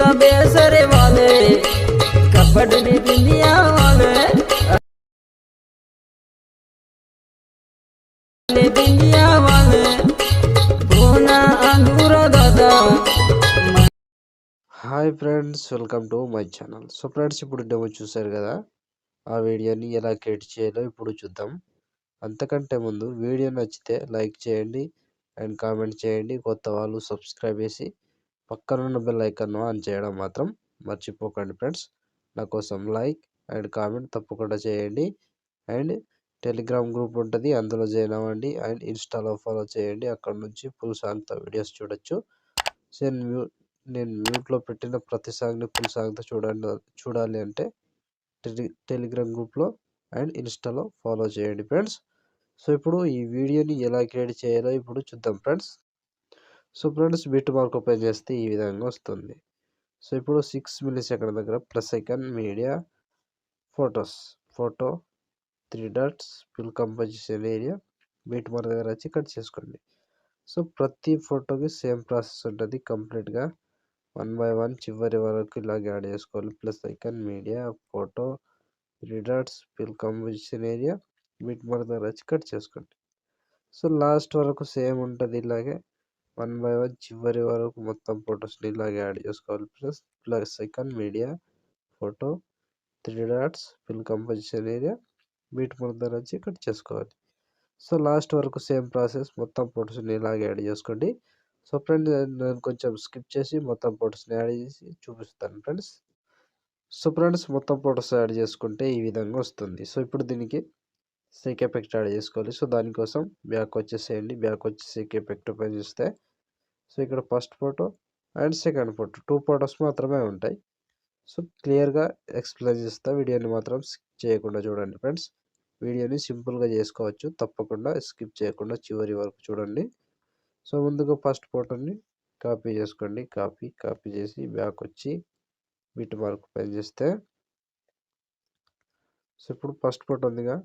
बेसरे वाले कबड्डी दुनिया वाले दुनिया वाले बोना अंगूरा दादा। Hi friends, welcome to my channel. So friends, ఇప్పుడు డెమో చూశారు కదా, ఆ వీడియోని ఎలా క్రియేట్ చేయాలో ఇప్పుడు చూద్దాం. అంతకంటే ముందు వీడియో నచ్చితే లైక్ చేయండి అండ్ కామెంట్ చేయండి. కొత్త వాళ్ళు సబ్స్క్రైబ్ చేసి పక్కనున్న బెల్ ఐకాన్ ఆన్ చేయడం మాత్రం మర్చిపోకండి ఫ్రెండ్స్. నా కోసం లైక్ అండ్ కామెంట్ తప్పకుండా చేయండి. అండ్ టెలిగ్రామ్ గ్రూప్ ఉంటుంది, అందులో జాయిన్ అవ్వండి. అండ్ ఇన్స్టాలో ఫాలో చేయండి, అక్కడ నుంచి ఫుల్ సాంగ్తో వీడియోస్ చూడొచ్చు. సో నేను మ్యూట్లో పెట్టిన ప్రతి సాంగ్ని ఫుల్ సాంగ్తో చూడాలి అంటే టెలిగ్రామ్ గ్రూప్లో అండ్ ఇన్స్టాలో ఫాలో చేయండి ఫ్రెండ్స్. సో ఇప్పుడు ఈ వీడియోని ఎలా క్రియేట్ చేయాలో ఇప్పుడు చూద్దాం friends. So friends, bit mark open చేస్తే ఈ విధంగా వస్తుంది. సో ఇప్పుడు 6 మిల్లీసెకండ్ దగ్గర plus icon media photo 3 dots fill composition area bit mark దగ్గర వచ్చి కట్ చేసుకోండి. సో ప్రతి ఫోటోకి సేమ్ ప్రాసెస్ ఉంటుంది. కంప్లీట్గా 1 బై 1 చివరి వరకు ఇలాగే యాడ్ చేసుకోవాలి. Plus icon media photo 3 dots fill composition area bit mark దగ్గర వచ్చి కట్ చేసుకోండి. సో లాస్ట్ వరకు సేమ్ ఉంటుంది. ఇలాగే 1 బై 1 చివరి వరకు మొత్తం ఫొటోస్ని ఇలాగే యాడ్ చేసుకోవాలి. Plus icon media photo 3 dots fill composition area bit mark దగ్గర వచ్చి కట్ చేసుకోవాలి. సో లాస్ట్ వరకు సేమ్ ప్రాసెస్, మొత్తం ఫొటోస్ని ఇలాగే యాడ్ చేసుకోండి. సో ఫ్రెండ్స్, నేను కొంచెం స్కిప్ చేసి మొత్తం ఫొటోస్ని యాడ్ చేసి చూపిస్తాను ఫ్రెండ్స్. సో ఫ్రెండ్స్, మొత్తం ఫొటోస్ యాడ్ చేసుకుంటే ఈ విధంగా వస్తుంది. సో ఇప్పుడు దీనికి సేక్ ఎఫెక్ట్ యాడ్ చేసుకోవాలి. సో దానికోసం బ్యాక్ వచ్చేసేయండి. బ్యాక్ వచ్చి సేక్ ఎఫెక్ట్ ఓపెన్ చేస్తే సో ఇక్కడ first photo and second photo 2 photos మాత్రమే ఉంటాయి. సో క్లియర్గా ఎక్స్ప్లెయిన్ చేస్తా, వీడియోని మాత్రం స్కిప్ చేయకుండా చూడండి ఫ్రెండ్స్. వీడియోని సింపుల్గా చేసుకోవచ్చు, తప్పకుండా స్కిప్ చేయకుండా చివరి వరకు చూడండి. సో ముందుగా ఫస్ట్ ఫోటోని కాపీ చేసుకోండి. కాపీ చేసి బ్యాక్ వచ్చి బిట్ మార్క్ ఓపెన్ చేస్తే సో ఇప్పుడు ఫస్ట్ ఫోటో ఉందిగా,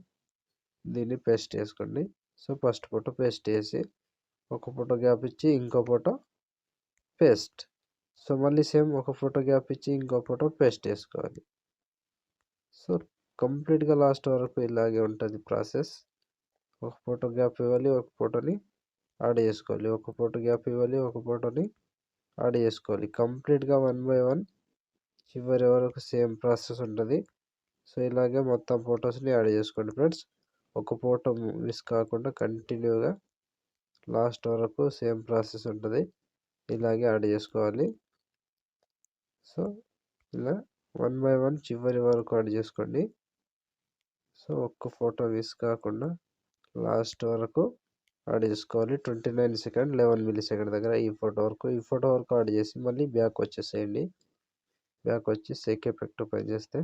దీన్ని పేస్ట్ చేసుకోండి. సో ఫస్ట్ ఫోటో పేస్ట్ చేసి ఒక ఫోటో గ్యాప్ ఇచ్చి ఇంకో ఫోటో పేస్ట్. సో మళ్ళీ సేమ్ ఒక ఫోటో గ్యాప్ ఇచ్చి ఇంకో ఫోటో పేస్ట్ చేసుకోవాలి. సో కంప్లీట్గా లాస్ట్ వరకు ఇలాగే ఉంటుంది ప్రాసెస్. ఒక ఫోటో గ్యాప్ ఇవ్వాలి, ఒక ఫోటోని యాడ్ చేసుకోవాలి. ఒక ఫోటో గ్యాప్ ఇవ్వాలి, ఒక ఫోటోని యాడ్ చేసుకోవాలి. కంప్లీట్గా 1 బై 1 చివరి వరకు సేమ్ ప్రాసెస్ ఉంటుంది. సో ఇలాగే మొత్తం ఫొటోస్ని యాడ్ చేసుకోండి ఫ్రెండ్స్. ఒక ఫోటో మిస్ కాకుండా కంటిన్యూగా లాస్ట్ వరకు సేమ్ ప్రాసెస్ ఉంటుంది, ఇలాగే యాడ్ చేసుకోవాలి. సో ఇలా 1 బై 1 చివరి వరకు యాడ్ చేసుకోండి. సో ఒక్క ఫోటో మిస్ కాకుండా లాస్ట్ వరకు యాడ్ చేసుకోవాలి. 29 సెకండ్ 11 మిల్లీ సెకండ్ దగ్గర ఈ ఫోటో వరకు యాడ్ చేసి మళ్ళీ బ్యాక్ వచ్చేసేయండి. బ్యాక్ వచ్చి సేక్ ఎఫెక్ట్ ఓపెన్ చేస్తే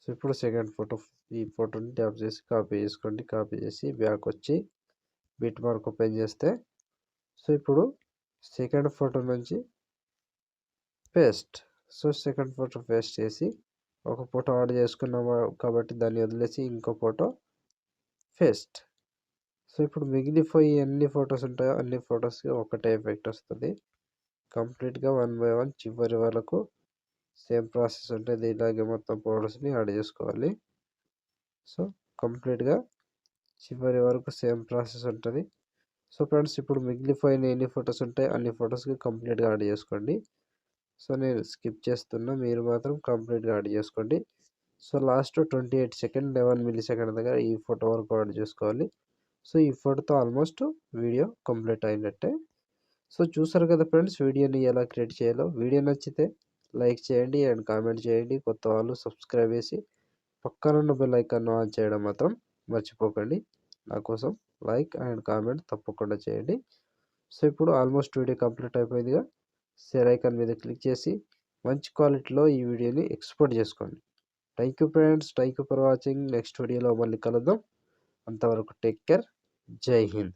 సో ఇప్పుడు సెకండ్ ఫోటో, ఈ ఫోటోని ట్యాప్ చేసి కాపీ చేసుకోండి. కాపీ చేసి బ్యాక్ వచ్చి బిట్ మార్క్ ఓపెన్ చేస్తే సో ఇప్పుడు సెకండ్ ఫోటో నుంచి paste. So second photo paste చేసి ఒక ఫోటో యాడ్ చేసుకున్నాము కాబట్టి దాన్ని వదిలేసి ఇంకో ఫోటో పేస్ట్. సో ఇప్పుడు మిగిలిపోయి ఎన్ని ఫొటోస్ ఉంటాయో అన్ని ఫొటోస్కి ఒకటే ఎఫెక్ట్ వస్తుంది. కంప్లీట్గా 1 బై 1 చివరి వరకు సేమ్ ప్రాసెస్ ఉంటుంది. ఇలాగే మొత్తం ఫొటోస్ని యాడ్ చేసుకోవాలి. సో కంప్లీట్గా చివరి వరకు సేమ్ ప్రాసెస్ ఉంటుంది. సో ఫ్రెండ్స్, ఇప్పుడు మిగిలిపోయిన ఎన్ని ఫొటోస్ ఉంటాయో అన్ని ఫొటోస్కి కంప్లీట్గా యాడ్ చేసుకోండి. సో నేను స్కిప్ చేస్తున్నా, మీరు మాత్రం కంప్లీట్గా యాడ్ చేసుకోండి. So last 28 second 11 milli second దగ్గర ఈ ఫోటో వరకు యాడ్ చేసుకోవాలి. సో ఈ ఫోటోతో ఆల్మోస్ట్ వీడియో కంప్లీట్ అయినట్టే. సో చూసారు కదా ఫ్రెండ్స్, వీడియోని ఎలా క్రియేట్ చేయాలో. వీడియో నచ్చితే లైక్ చేయండి అండ్ కామెంట్ చేయండి. కొత్త వాళ్ళు సబ్స్క్రైబ్ చేసి పక్కనున్న బెల్ ఐకాన్ ఆన్ చేయడం మాత్రం మర్చిపోకండి. నా కోసం లైక్ అండ్ కామెంట్ తప్పకుండా చేయండి. సో ఇప్పుడు ఆల్మోస్ట్ వీడియో కంప్లీట్ అయిపోయిందిగా, షేర్ ఐకాన్ మీద క్లిక్ చేసి మంచి క్వాలిటీలో ఈ వీడియోని ఎక్స్పోర్ట్ చేసుకోండి. Thank you friends, thank you for watching. Next వీడియోలో మళ్ళీ కలుద్దాం. అంతవరకు టేక్ కేర్. జై హింద్.